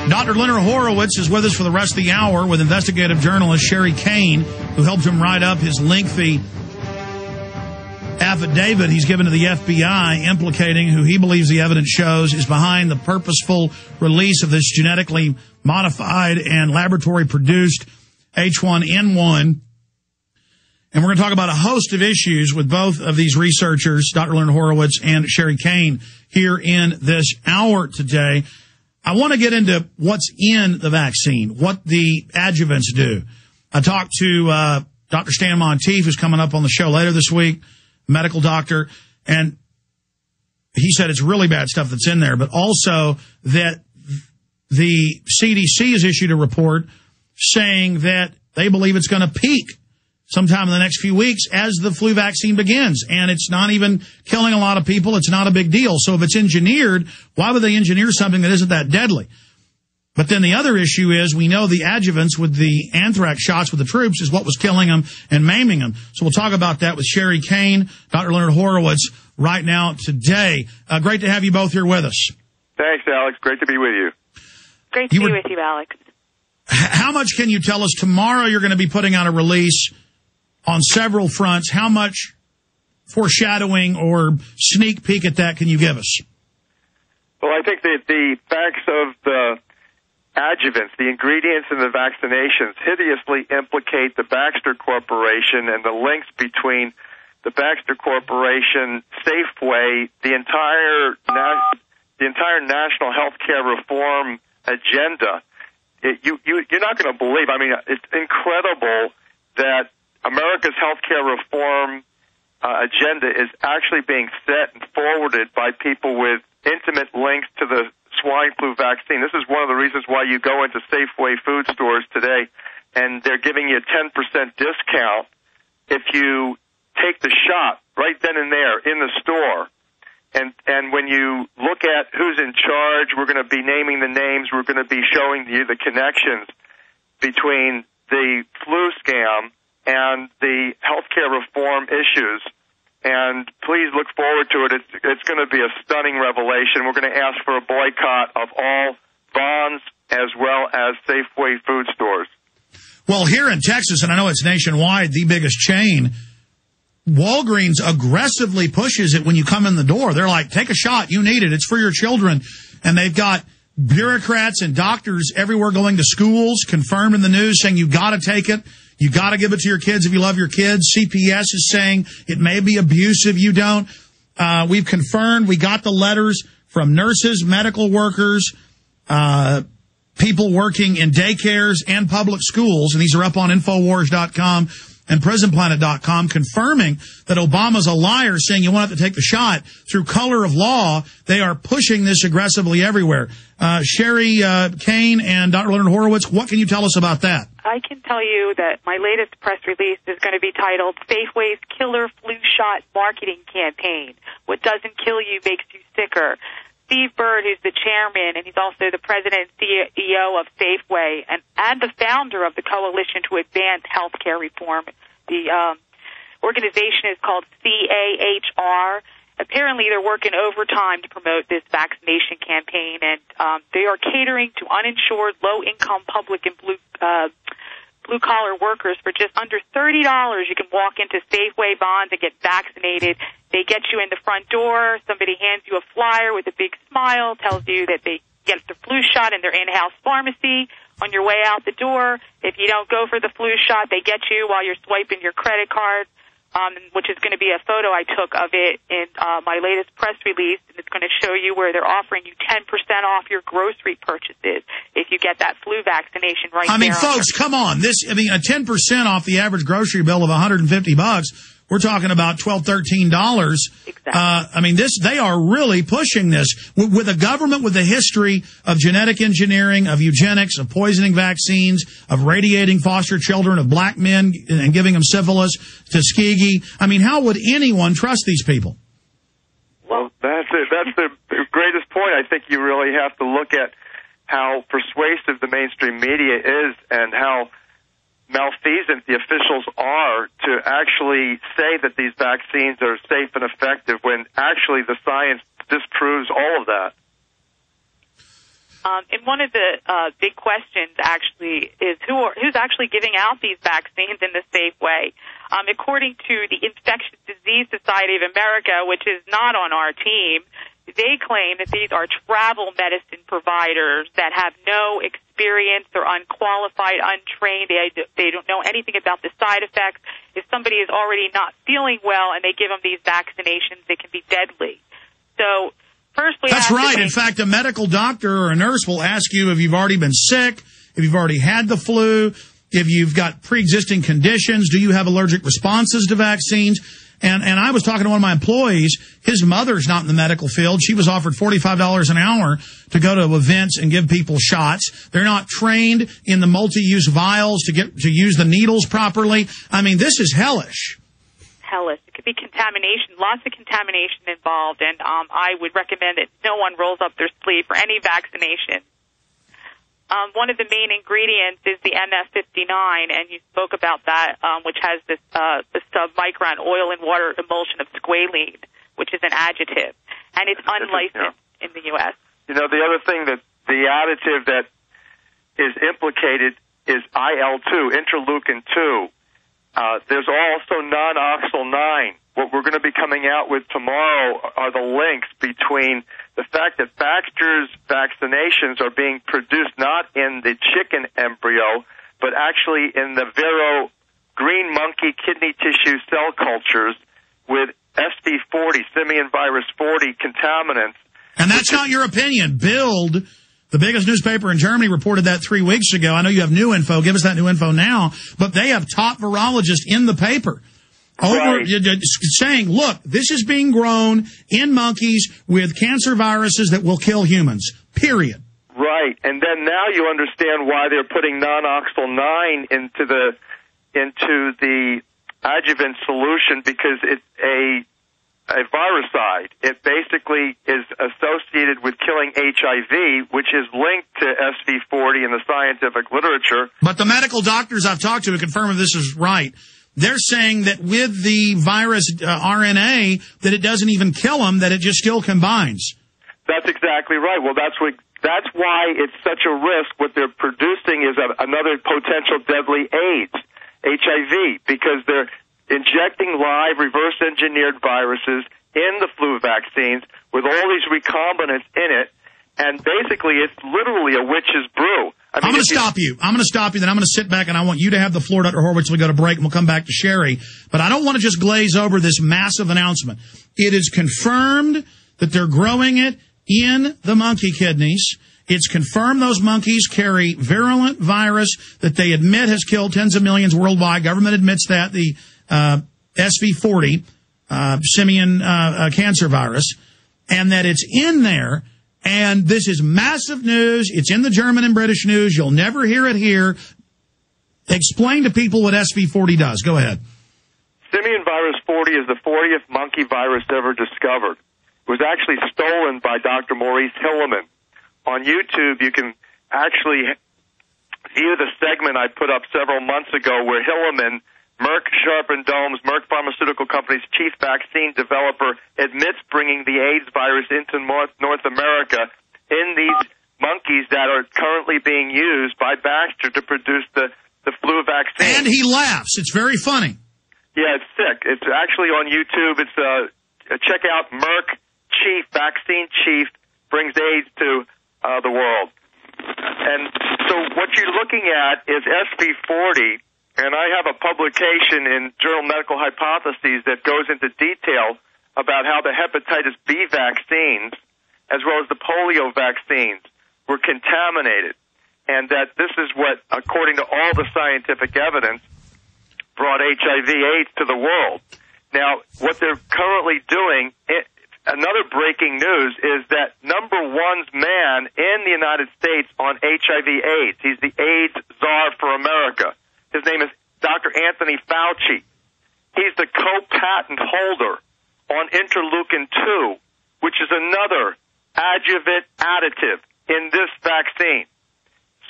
Dr. Leonard Horowitz is with us for the rest of the hour with investigative journalist Sherry Kane, who helped him write up his lengthy affidavit he's given to the FBI implicating who he believes the evidence shows is behind the purposeful release of this genetically modified and laboratory-produced H1N1. And we're going to talk about a host of issues with both of these researchers, Dr. Leonard Horowitz and Sherry Kane, here in this hour today. I want to get into what's in the vaccine, what the adjuvants do. I talked to Dr. Stan Monteith, who's coming up on the show later this week, medical doctor, and he said it's really bad stuff that's in there, but also that the CDC has issued a report saying that they believe it's going to peak sometime in the next few weeks as the flu vaccine begins. And it's not even killing a lot of people. It's not a big deal. So if it's engineered, why would they engineer something that isn't that deadly? But then the other issue is we know the adjuvants with the anthrax shots with the troops is what was killing them and maiming them. So we'll talk about that with Sherry Kane, Dr. Leonard Horowitz right now today. Great to have you both here with us. Thanks, Alex. Great to be with you. Great to be with you, Alex. How much can you tell us? Tomorrow you're going to be putting out a release on several fronts. How much foreshadowing or sneak peek at that can you give us? Well, I think that the facts of the adjuvants, the ingredients in the vaccinations, hideously implicate the Baxter Corporation and the links between the Baxter Corporation, Safeway, the entire national health care reform agenda. You're not going to believe. I mean, it's incredible that America's healthcare reform agenda is actually being set and forwarded by people with intimate links to the swine flu vaccine. This is one of the reasons why you go into Safeway food stores today, and they're giving you a 10% discount if you take the shot right then and there in the store. And when you look at who's in charge, we're going to be naming the names. We're going to be showing you the connections between the flu scam and the healthcare reform issues. And please look forward to it. It's going to be a stunning revelation. We're going to ask for a boycott of all bonds as well as Safeway food stores. Well, here in Texas, and I know it's nationwide, the biggest chain, Walgreens aggressively pushes it when you come in the door. They're like, take a shot. You need it. It's for your children. And they've got bureaucrats and doctors everywhere going to schools, confirmed in the news, saying you got to take it. You got to give it to your kids if you love your kids. CPS is saying it may be abuse if you don't. We've confirmed. We got the letters from nurses, medical workers, people working in daycares and public schools, and these are up on Infowars.com and PrisonPlanet.com, confirming that Obama's a liar, saying you won't have to take the shot. Through color of law, they are pushing this aggressively everywhere. Sherry Kane and Dr. Leonard Horowitz, what can you tell us about that? I can tell you that my latest press release is going to be titled Safeway's Killer Flu Shot Marketing Campaign. What doesn't kill you makes you sicker. Steve Bird, who's the chairman, and he's also the president and CEO of Safeway, and the founder of the Coalition to Advance Healthcare Reform. The organization is called CAHR. Apparently, they're working overtime to promote this vaccination campaign, and they are catering to uninsured, low-income public and blue-collar workers for just under $30. You can walk into Safeway bonds and get vaccinated. They get you in the front door. Somebody hands you a flyer with a big smile, tells you that they get the flu shot in their in-house pharmacy. On your way out the door, if you don't go for the flu shot, they get you while you're swiping your credit card, which is going to be a photo I took of it in my latest press release, and it's going to show you where they're offering you 10% off your grocery purchases if you get that flu vaccination right there. I mean, folks, come on. A 10% off the average grocery bill of $150. We're talking about $12, $13. Exactly. I mean, they are really pushing this. With a government with a history of genetic engineering, of eugenics, of poisoning vaccines, of radiating foster children, of black men and giving them syphilis, Tuskegee. I mean, how would anyone trust these people? Well, that's it. That's the greatest point. I think you really have to look at how persuasive the mainstream media is and how malfeasant the officials are to actually say that these vaccines are safe and effective when actually the science disproves all of that. And one of the big questions actually is who's actually giving out these vaccines in the safe way. According to the Infectious Disease Society of America, which is not on our team, they claim that these are travel medicine providers that have no experience, they're unqualified, untrained, they don't know anything about the side effects. If somebody is already not feeling well and they give them these vaccinations, they can be deadly. So first we That's right. In fact, a medical doctor or a nurse will ask you if you've already been sick, if you've already had the flu, if you've got pre-existing conditions, do you have allergic responses to vaccines? And I was talking to one of my employees. His mother's not in the medical field. She was offered $45 an hour to go to events and give people shots. They're not trained in the multi-use vials to use the needles properly. I mean, this is hellish. Hellish. It could be contamination, lots of contamination involved, and I would recommend that no one rolls up their sleeve for any vaccination. One of the main ingredients is the MF59, and you spoke about that, which has this the submicron oil and water emulsion of squalene, which is an additive, and it's unlicensed in the U.S. You know, the other thing that the additive that is implicated is IL-2, interleukin-2. There's also non-oxal 9. What we're going to be coming out with tomorrow are the links between the fact that Baxter's vaccinations are being produced not in the chicken embryo, but actually in the Vero green monkey kidney tissue cell cultures with SV40, simian virus 40 contaminants. And that's not your opinion. Bild, the biggest newspaper in Germany, reported that 3 weeks ago. I know you have new info. Give us that new info now. But they have top virologists in the paper saying, look, this is being grown in monkeys with cancer viruses that will kill humans, period. Right. And then now you understand why they're putting non-oxal 9 into the adjuvant solution, because it's a viricide. It basically is associated with killing HIV, which is linked to SV40 in the scientific literature. But the medical doctors I've talked to confirm if this is right. They're saying that with the virus RNA, that it doesn't even kill them, that it just still combines. That's exactly right. Well, that's why it's such a risk. What they're producing is another potential deadly AIDS, HIV, because they're injecting live reverse-engineered viruses in the flu vaccines with all these recombinants in it, and basically it's literally a witch's brew. I mean, I'm going to stop you. I'm going to stop you, then I'm going to sit back, and I want you to have the floor, Dr. Horowitz, till we go to break, and we'll come back to Sherry. But I don't want to just glaze over this massive announcement. It is confirmed that they're growing it in the monkey kidneys. It's confirmed those monkeys carry virulent virus that they admit has killed tens of millions worldwide. Government admits that. The SV40, simian cancer virus, and that it's in there. And this is massive news. It's in the German and British news. You'll never hear it here. Explain to people what SV40 does. Go ahead. Simian virus 40 is the 40th monkey virus ever discovered. It was actually stolen by Dr. Maurice Hilleman. On YouTube, you can actually view the segment I put up several months ago where Hilleman, Merck Sharp & Dohme's, Merck Pharmaceutical Company's chief vaccine developer, admits bringing the AIDS virus into North America in these monkeys that are currently being used by Baxter to produce the flu vaccine. And he laughs. It's very funny. Yeah, it's sick. It's actually on YouTube. It's check out Merck vaccine chief brings AIDS to the world. And so what you're looking at is SV40. And I have a publication in Journal Medical Hypotheses that goes into detail about how the hepatitis B vaccines, as well as the polio vaccines, were contaminated. And that this is what, according to all the scientific evidence, brought HIV/AIDS to the world. Now, what they're currently doing, another breaking news, is that #1's man in the United States on HIV/AIDS. He's the AIDS czar for America. His name is Dr. Anthony Fauci. He's the co-patent holder on interleukin-2, which is another adjuvant additive in this vaccine.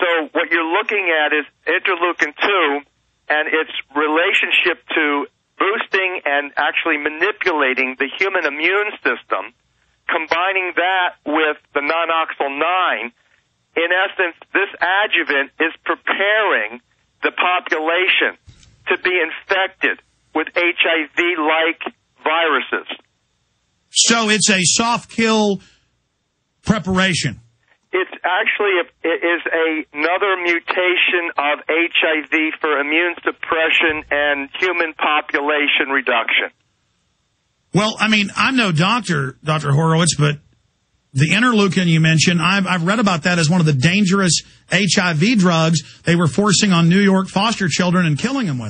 So what you're looking at is interleukin-2 and its relationship to boosting and actually manipulating the human immune system, combining that with the non-oxal 9, in essence, this adjuvant is preparing the population to be infected with HIV-like viruses. So it's a soft kill preparation. It's actually another mutation of HIV for immune suppression and human population reduction. Well, I mean, I'm no doctor, Dr. Horowitz, but the interleukin you mentioned, I've read about that as one of the dangerous HIV drugs they were forcing on New York foster children and killing them with it.